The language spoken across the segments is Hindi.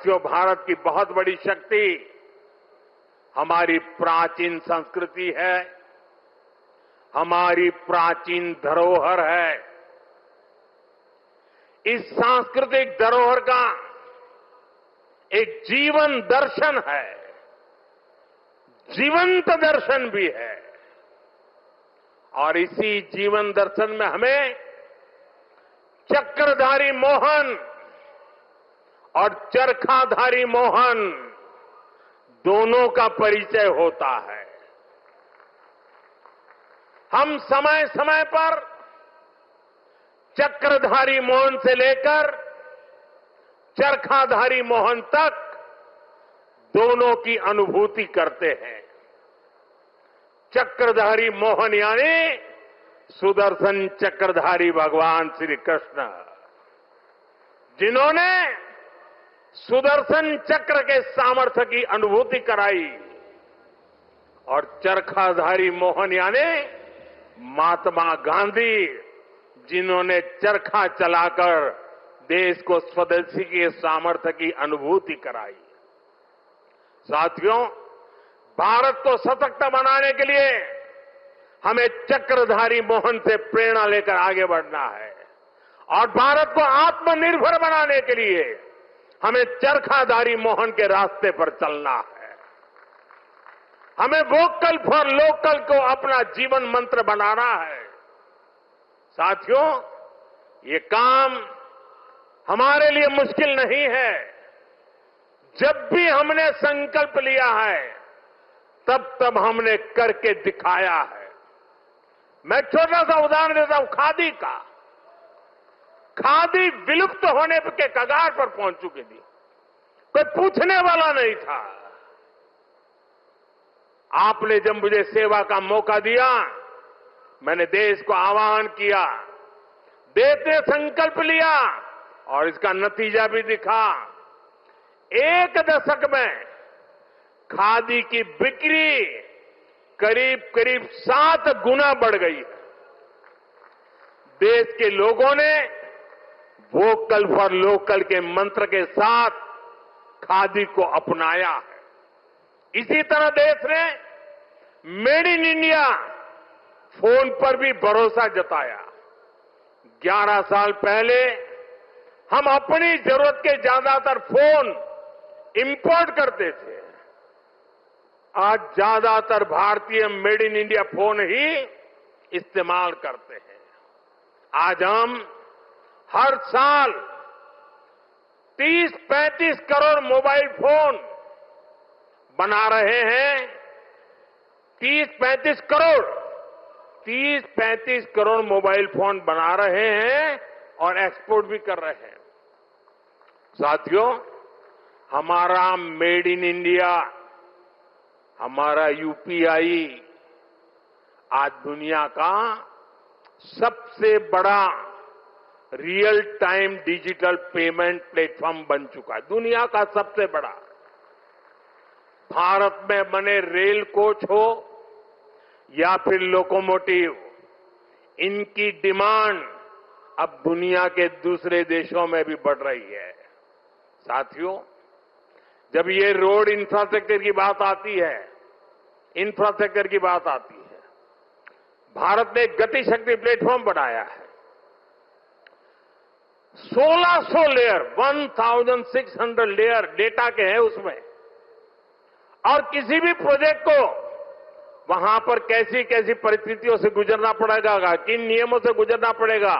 जो भारत की बहुत बड़ी शक्ति हमारी प्राचीन संस्कृति है, हमारी प्राचीन धरोहर है। इस सांस्कृतिक धरोहर का एक जीवन दर्शन है, जीवंत दर्शन भी है। और इसी जीवन दर्शन में हमें चक्रधारी मोहन और चरखाधारी मोहन दोनों का परिचय होता है। हम समय समय पर चक्रधारी मोहन से लेकर चरखाधारी मोहन तक दोनों की अनुभूति करते हैं। चक्रधारी मोहन यानी सुदर्शन चक्रधारी भगवान श्री कृष्ण, जिन्होंने सुदर्शन चक्र के सामर्थ्य की अनुभूति कराई, और चरखाधारी मोहन यानी महात्मा गांधी, जिन्होंने चरखा चलाकर देश को स्वदेशी के सामर्थ्य की अनुभूति कराई। साथियों, भारत को सशक्त बनाने के लिए हमें चक्रधारी मोहन से प्रेरणा लेकर आगे बढ़ना है, और भारत को आत्मनिर्भर बनाने के लिए हमें चरखाधारी मोहन के रास्ते पर चलना है। हमें वोकल फॉर लोकल को अपना जीवन मंत्र बनाना है। साथियों, ये काम हमारे लिए मुश्किल नहीं है। जब भी हमने संकल्प लिया है, तब हमने करके दिखाया है। मैं छोटा सा उदाहरण देता हूं, खादी का। खादी विलुप्त होने के कगार पर पहुंच चुकी थी, कोई पूछने वाला नहीं था। आपने जब मुझे सेवा का मौका दिया, मैंने देश को आह्वान किया, देश ने संकल्प लिया, और इसका नतीजा भी दिखा। 1 दशक में खादी की बिक्री करीब 7 गुना बढ़ गई है। देश के लोगों ने वोकल फॉर लोकल के मंत्र के साथ खादी को अपनाया है। इसी तरह देश ने मेड इन इंडिया फोन पर भी भरोसा जताया। 11 साल पहले हम अपनी जरूरत के ज्यादातर फोन इंपोर्ट करते थे। आज ज्यादातर भारतीय मेड इन इंडिया फोन ही इस्तेमाल करते हैं। आज हम हर साल 30-35 करोड़ मोबाइल फोन बना रहे हैं। 30-35 करोड़ मोबाइल फोन बना रहे हैं और एक्सपोर्ट भी कर रहे हैं। साथियों, हमारा मेड इन इंडिया, हमारा यूपीआई आज दुनिया का सबसे बड़ा real time digital payment platform बन चुका है। दुनिया का सबसे बड़ा। भारत में बने रेल कोच हो या फिर लोकोमोटिव, इनकी डिमांड अब दुनिया के दूसरे देशों में भी बढ़ रही है। साथियों, जब ये रोड इंफ्रास्ट्रक्चर की बात आती है, भारत ने गति शक्ति प्लेटफॉर्म बनाया है। 1600 लेयर, 1600 लेयर डेटा के हैं उसमें। और किसी भी प्रोजेक्ट को वहां पर कैसी कैसी परिस्थितियों से गुजरना पड़ेगा, किन नियमों से गुजरना पड़ेगा,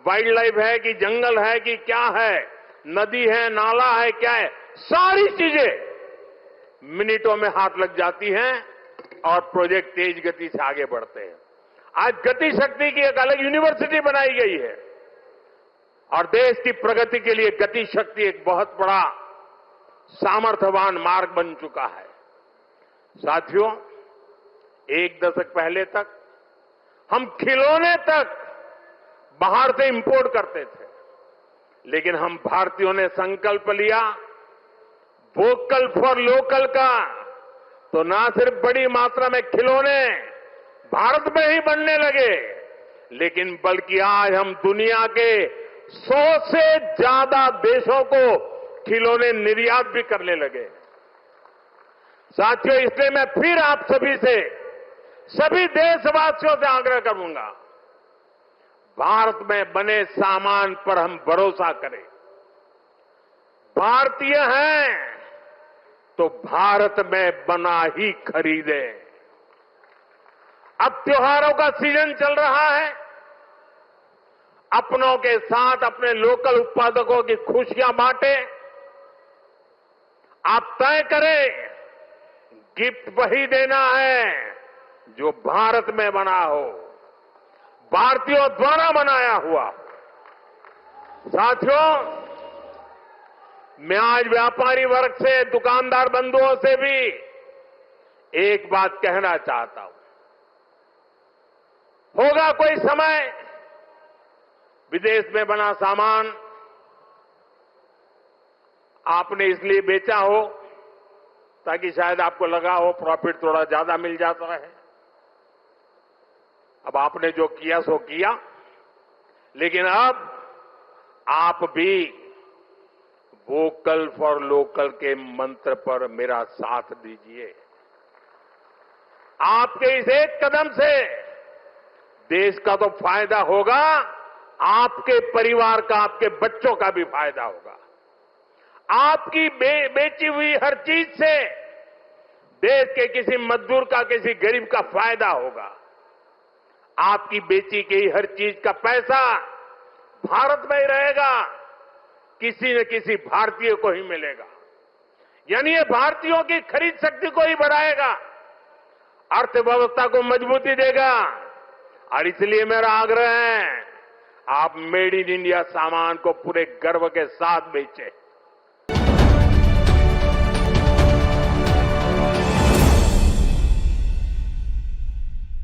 वाइल्ड लाइफ है कि जंगल है कि क्या है, नदी है, नाला है, क्या है, सारी चीजें मिनटों में हाथ लग जाती हैं और प्रोजेक्ट तेज गति से आगे बढ़ते हैं। आज गति शक्ति की एक अलग यूनिवर्सिटी बनाई गई है, और देश की प्रगति के लिए गति शक्ति एक बहुत बड़ा सामर्थ्यवान मार्ग बन चुका है। साथियों, 1 दशक पहले तक हम खिलौने तक बाहर से इंपोर्ट करते थे, लेकिन हम भारतीयों ने संकल्प लिया वोकल फॉर लोकल का, तो ना सिर्फ बड़ी मात्रा में खिलौने भारत में ही बनने लगे, लेकिन बल्कि आज हम दुनिया के 100 से ज्यादा देशों को खिलौने निर्यात भी करने लगे। साथियों, इसलिए मैं फिर आप सभी से, सभी देशवासियों से आग्रह करूंगा, भारत में बने सामान पर हम भरोसा करें। भारतीय हैं तो भारत में बना ही खरीदें। अब त्योहारों का सीजन चल रहा है। अपनों के साथ अपने लोकल उत्पादकों की खुशियां बांटें। आप तय करें, गिफ्ट वही देना है जो भारत में बना हो, भारतीयों द्वारा बनाया हुआ। साथियों, मैं आज व्यापारी वर्ग से, दुकानदार बंधुओं से भी एक बात कहना चाहता हूं। होगा कोई समय विदेश में बना सामान आपने इसलिए बेचा हो ताकि शायद आपको लगा हो प्रॉफिट थोड़ा ज्यादा मिल जाता है। अब आपने जो किया सो किया, लेकिन अब आप भी वोकल फॉर लोकल के मंत्र पर मेरा साथ दीजिए। आपके इस एक कदम से देश का तो फायदा होगा, आपके परिवार का, आपके बच्चों का भी फायदा होगा। आपकी बेची हुई हर चीज से देश के किसी मजदूर का, किसी गरीब का फायदा होगा। आपकी बेची गई हर चीज का पैसा भारत में ही रहेगा, किसी न किसी भारतीय को ही मिलेगा। यानी ये भारतीयों की खरीद शक्ति को ही बढ़ाएगा, अर्थव्यवस्था को मजबूती देगा। और इसलिए मेरा आग्रह है, आप मेड इन इंडिया सामान को पूरे गर्व के साथ बेचें।